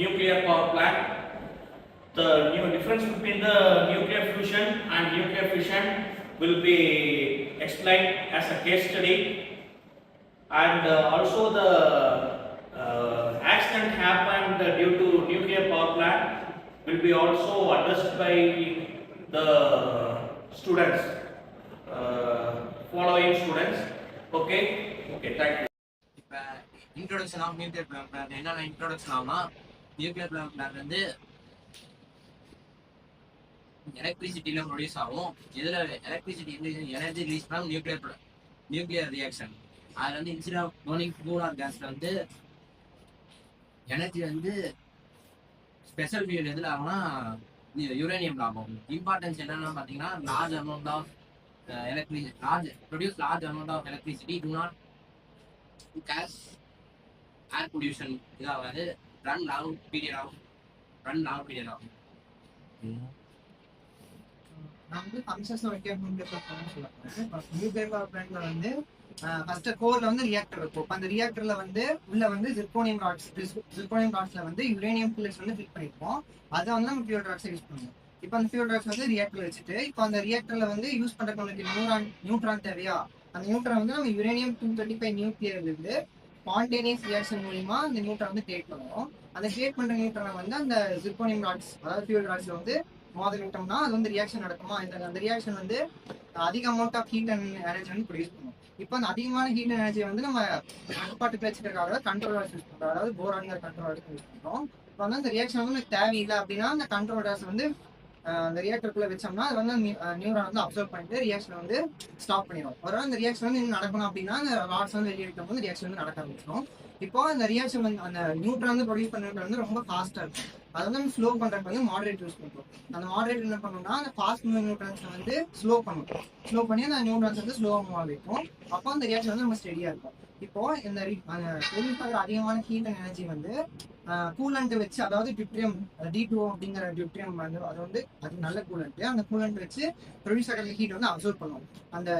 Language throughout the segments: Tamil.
nuclear power plant. The new difference between the nuclear fusion and nuclear fission will be explained as a case study, and also the accident happened due to nuclear power plant will be also addressed by the students, following students. Okay, thank you. இப்போ இன்ட்ரோடக்ஷன் ஆஃப் நியூக்ளியர் பிளான்ட் என்னென்ன இன்ட்ரோடக்ஷன் ஆகும்னா, நியூக்ளியர் பிளான்ட் வந்து எலக்ட்ரிசிட்டியில் ப்ரொடியூஸ் ஆகும். இதில் எலக்ட்ரிசிட்டி எனர்ஜி ரிலீஸ் பண்ணால் நியூக்ளியர் ரியாக்ஷன். அதில் வந்து இன்ஸ்டெட் ஆஃப் பர்னிங் ஃப்ளூர் ஆர் கேஸில் வந்து எனர்ஜி வந்து ஸ்பெஷல் ஃபியூல் எதில் ஆகும்னா யுரேனியம் ஆகும். இம்பார்ட்டன்ஸ் என்னென்னு பார்த்தீங்கன்னா, large amount of large amount of electricity do not cause air pollution. இதாவது ரன் லாங் பீரியட் ஆகும். நான் வந்து ஃபங்க்ஷன்ஸ் நியூக்ளியர் பவர் பிளான்ட்ல வந்து ஃபர்ஸ்ட் கோர்ல வந்து ரியாக்டர் இருக்கும். அந்த ரியாக்டர்ல வந்து உள்ள வந்து ஜிர்கோனியம் ராட்ஸ்ல வந்து யுரேனியம் பில்லட்ஸ் வந்து ஃபில் பண்ணிருப்போம். அதை வந்து நம்ம ஃபியூல் ராட்ஸ் யூஸ் பண்ணுவோம். இப்போ அந்த ஃபியூல் ராட்ஸ் வந்து ரியாக்டர் வச்சுட்டு, இப்போ அந்த ரியாக்டர்ல வந்து யூஸ் பண்றதுக்கு நியூட்ரான் தேவையா, அந்த நியூட்ரான் வந்து நம்ம யுரேனியம் 235 நியூக்ளியர்ல இருந்து ஸ்பான்டேனியஸ் ரியாக்ஷன் மூலியமா அந்த நியூட்ரான் வந்து கிரியேட் பண்ணுவோம். அந்த கிரியேட் பண்ற நியூட்ரானை வந்து அந்த ஜிர்கோனியம் ராட்ஸ், அதாவது ஃபியூல் ராட்ஸ்ல வந்து மோதிட்டோம்னா அது வந்து ரியாக்ஷன் நடக்குமா, அந்த ரியாக்ஷன் வந்து அதிக amount of heat and energy வந்து ப்ரொடியூஸ் பண்ணும். இப்போ அந்த அதிகமான ஹீட் எனர்ஜி வந்து நம்ம கட்டுப்பாட்டுக்கு வச்சுக்கிறதுக்காக கண்ட்ரோலர்ஸ் யூஸ் பண்றோம். அதாவது போரான்ங்கிற கண்ட்ரோலர்ஸ் யூஸ் பண்றோம். இப்போ வந்து அந்த ரியாக்ஷன் வந்து தேவையில்லை அப்படின்னா அந்த கண்ட்ரோலர்ஸ் வந்து அந்த ரியாக்டருக்குள்ள வச்சோம்னா அது வந்து நியூரான் வந்து அப்சர்வ் பண்ணிட்டு ரியாக்ஷன் வந்து ஸ்டாப் பண்ணிடும். ஒரு அந்த ரியாக்ஷன் வந்து இன்னும் நடக்கணும் அப்படின்னா அந்த ராட்ஸ் வந்து வெளியே எடுக்கும் போது ரியாக்ஷன் வந்து நடக்க ஆரம்பிச்சிடும். இப்போ அந்த ரியாக்ஷன் வந்து அந்த நியூட்ரான் வந்து ப்ரொடியூஸ் பண்ணுறது வந்து ரொம்ப ஃபாஸ்ட்டாக இருக்கும். அதை வந்து நம்ம ஸ்லோ பண்ணுறதுக்கு வந்து மாடரேட் யூஸ் பண்ணுறோம். அந்த மாடரேட் என்ன பண்ணோம்னா அந்த ஃபாஸ்ட் மூவிங் நியூட்ரான்ஸை வந்து ஸ்லோ பண்ணி அந்த நியூட்ரான்ஸ் வந்து ஸ்லோவாக மூவ் ஆகிருக்கும். அப்போ அந்த ரியாக்ஷன் வந்து நம்ம ஸ்டெடியாக இருக்கும். இப்போ இந்த ப்ரொடியூஸ் ஆகிற அதிகமான ஹீட் அண்ட் எனர்ஜி வந்து கூலண்ட் வச்சு, அதாவது டியூட்ரியம் D2O அப்படிங்கிற டியூட்ரியம் வந்து அது நல்ல கூலண்ட். அந்த கூலண்ட் வச்சு ப்ரொடியூஸ் ஆகிற ஹீட் வந்து அப்சர்வ் பண்ணுவோம். அந்த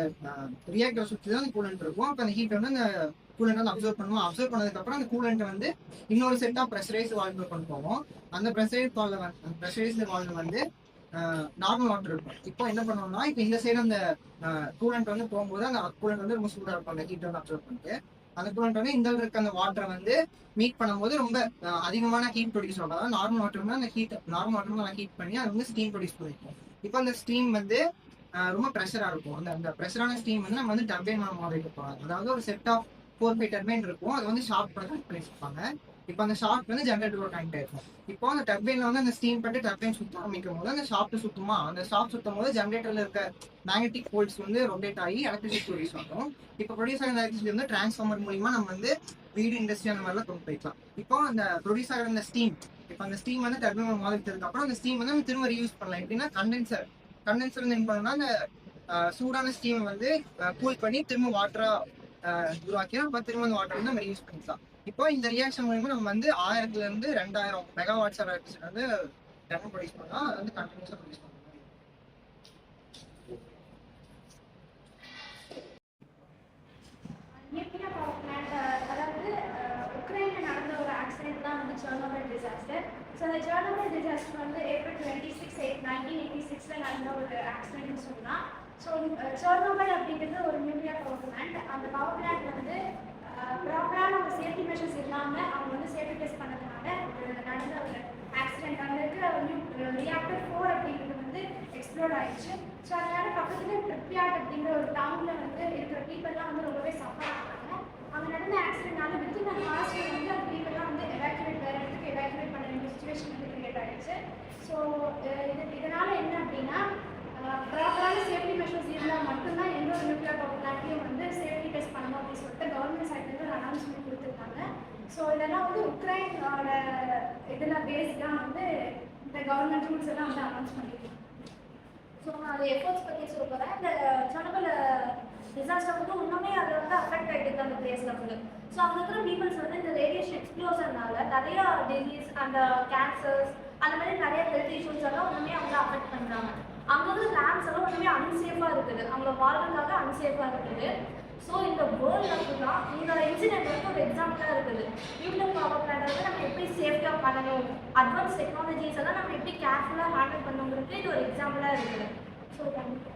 ரியாக்டர் சுற்றி தான் அந்த கூலண்ட் இருக்கும். அப்போ அந்த ஹீட் வந்து அந்த கூலண்ட் வந்து அப்சர்வ் பண்ணுவோம். அப்சர்வ் பண்ணதுக்கு அப்புறம் அந்த கூலண்ட் வந்து இன்னொரு செட் ஆஃப் ப்ரெஷரைஸ்டு வால்வு கொண்டு போவோம். அந்த ப்ரெஷரைஸ்டு வால்வு வந்து நார்மல் வாட்டர் இருக்கும். இப்போ என்ன பண்ணுவோம்னா, இப்போ இந்த சைடு அந்த கூலண்ட் வந்து போகும்போது அந்த கூலண்ட் வந்து ரொம்ப சூடாக இருக்கும். அந்த ஹீட் வந்து அப்சர்வ் பண்ணிட்டு அந்த கூலண்ட் வந்து இந்த இருக்க அந்த வாட்டரை வந்து மீட் பண்ணும்போது ரொம்ப அதிகமான ஹீட் ப்ரொடியூஸ் ஆகும். அதாவது நார்மல் வாட்டர் அந்த ஹீட் பண்ணி அது வந்து ஸ்டீம் ப்ரொடியூஸ் பண்ணிருக்கும். இப்போ அந்த ஸ்டீம் வந்து ரொம்ப ப்ரெஷராக இருக்கும். அந்த ப்ரெஷரான ஸ்டீம் வந்து நம்ம வந்து டர்பைன் மாதிரி இருப்போம். அதாவது ஒரு செட் ஆஃப் 4-5 டர்பைன் இருக்கும். அது வந்து ஷார்ட் கனெக்ட் பண்ணி வச்சிருப்பாங்க. இப்போ அந்த ஷார்ட் வந்து ஜென்ரேட்டரோட கனெக்ட் ஆயிருக்கும். இப்போ அந்த டர்பைன்ல வந்து அந்த ஸ்டீம் பண்ணிட்டு டர்பைன் சுத்த ஆரம்பிக்கும் போது அந்த ஷாஃப்ட் சுத்துமா, அந்த ஷாஃப்ட் சுத்தும் போது ஜென்ரேட்டர்ல இருக்க மேக்னெட்டிக் போல்ஸ் வந்து ரொட்டேட் ஆகி எலக்ட்ரிசிட்டி ப்ரொடியூஸ் ஆகும். இப்போ ப்ரொடியூஸ் ஆகிற எலக்ட்ரிசிட்டி வந்து டிரான்ஸ்ஃபார்மர் மூலியமா நம்ம வந்து வீடு, இண்டஸ்ட்ரி அந்த மாதிரிலாம் கொண்டு போய்க்கலாம். இப்போ அந்த ப்ரொடியூஸ் ஆகிற அந்த ஸ்டீம், இப்போ அந்த ஸ்டீம் வந்து டர்பைன் மாறிட்டதுக்கு அப்புறம் அந்த ஸ்டீம் வந்து நம்ம திரும்ப ரீயூஸ் பண்ணலாம். எப்படின்னா கண்டென்சர் வந்து என்ன பண்ணணும்னா அந்த சூடான ஸ்டீமை வந்து கூல் பண்ணி திரும்ப வாட்டரா உருவாக்கி நம்ம திரும்ப அந்த வாட்டர் வந்து நம்ம ரீயூஸ் பண்ணிக்கலாம். இப்போ இந்த ரியாக்ஷன் மூலமா நம்ம வந்து 1000 இருந்து 2000 மெகாவாட்ஸ் எலக்ட்ரிசிட்டி வந்து ப்ரொடியூஸ் பண்ணலாம். அது வந்து கண்டினியூஸா ப்ரொடியூஸ் பண்ணலாம். நியூக்ளியர் பவர் பிளான்ட், அதாவது உக்ரைனில் நடந்த ஒரு ஆக்சிடென்ட் தான் வந்து செர்னோபில் டிசாஸ்டர். ஸோ அந்த செர்னோபில் டிசாஸ்டர் வந்து April 26, 1986 நடந்த ஒரு ஆக்சிடென்ட்னு சொல்லலாம். ஸோ செர்னோபில் அப்படிங்கிறது ஒரு நியூக்ளியர் பவர் பிளான்ட். அந்த பவர் பிளான்ட் வந்து ப்ராப்பரான ஒரு சேஃப்டி மெஷர்ஸ் இல்லாமல் அவங்க வந்து சேஃப்டி டெஸ்ட் பண்ணதுனால நடந்த ஒரு ஆக்சிடென்ட். அங்கே இருக்க ரியாக்டர் 4 அப்படிங்கிறது வந்து எக்ஸ்ப்ளோர்ட் ஆயிடுச்சு. ஸோ அதனால பக்கத்தில் ட்ரிப்யார்ட் அப்படிங்கிற ஒரு டவுனில் வந்து இருக்கிற பீப்புளெலாம் வந்து ரொம்பவே சஃபர் ஆகிறாங்க. அங்கே நடந்த ஆக்சிடென்ட்னால வித்தின் அ ஹார்ஸில் வந்து அந்த பீப்புளெலாம் வந்து வேறு இடத்துக்கு எவாக்குவேட் பண்ண வேண்டிய சுச்சுவேஷன் வந்து கிரியேட் ஆயிடுச்சு. ஸோ இதனால் என்ன அப்படின்னா, ப்ராப்பரான சேஃப்டி மெஷர்ஸ் இருந்தால் மட்டும்தான் எந்த ஒரு நியூக்ளியர் பவர் பிளான்ட்லையும் வந்து சேஃப்டி டெஸ்ட் பண்ணணும் அப்படின்னு சொல்லிட்டு கவர்மெண்ட் சைட்லேருந்து ஒரு அனௌன்ஸ்மெண்ட் கொடுத்துருக்காங்க. ஸோ இதெல்லாம் வந்து உக்ரைனோட இதில் பேஸ்டாக வந்து இந்த கவர்மெண்ட் ரூல்ஸ் எல்லாம் வந்து அனௌன்ஸ் பண்ணியிருக்காங்க. ஸோ நான் அதை எஃபோர்ட்ஸ் பற்றி சொல்ல போகிறேன். இந்த செர்னோபில் டிசாஸ்டர் வந்து இன்னுமே அதை வந்து அஃபெக்ட் ஆகிட்டு அந்த பிளேஸில் வந்து. ஸோ அங்கே இருக்கிற பீப்புள்ஸ் வந்து இந்த ரேடியேஷன் எக்ஸ்ப்ளோசர்னால நிறையா டிசீஸ் அந்த கேன்சர்ஸ் அந்த மாதிரி நிறைய ஹெல்த் இஷ்யூஸ் எல்லாம் ஒன்றுமே அவங்க அஃபெக்ட் பண்ணுறாங்க. அங்கே இருக்கிற லேண்ட்ஸ் எல்லாம் ஒன்றுமே அன்சேஃபாக இருக்குது, அவங்கள வாழ்றதுக்காக அன்சேஃபாக இருக்குது. ஸோ இந்த வேர்ல்டில் ஃபுல்லாக இந்த இன்சிடென்ட் வந்து ஒரு எக்ஸாம்பிள் எக்ஸாம்பிளாக இருக்குது. நியூக்ளியர் பவர் பிளான்ட் வந்து நம்ம எப்படி சேஃப்டியாக பண்ணணும், அட்வான்ஸ் டெக்னாலஜிஸ் எல்லாம் நம்ம எப்படி கேர்ஃபுல்லாக ஹேண்டில் பண்ணணுங்கிறது இது ஒரு எக்ஸாம்பிளாக இருக்குது. So thank you.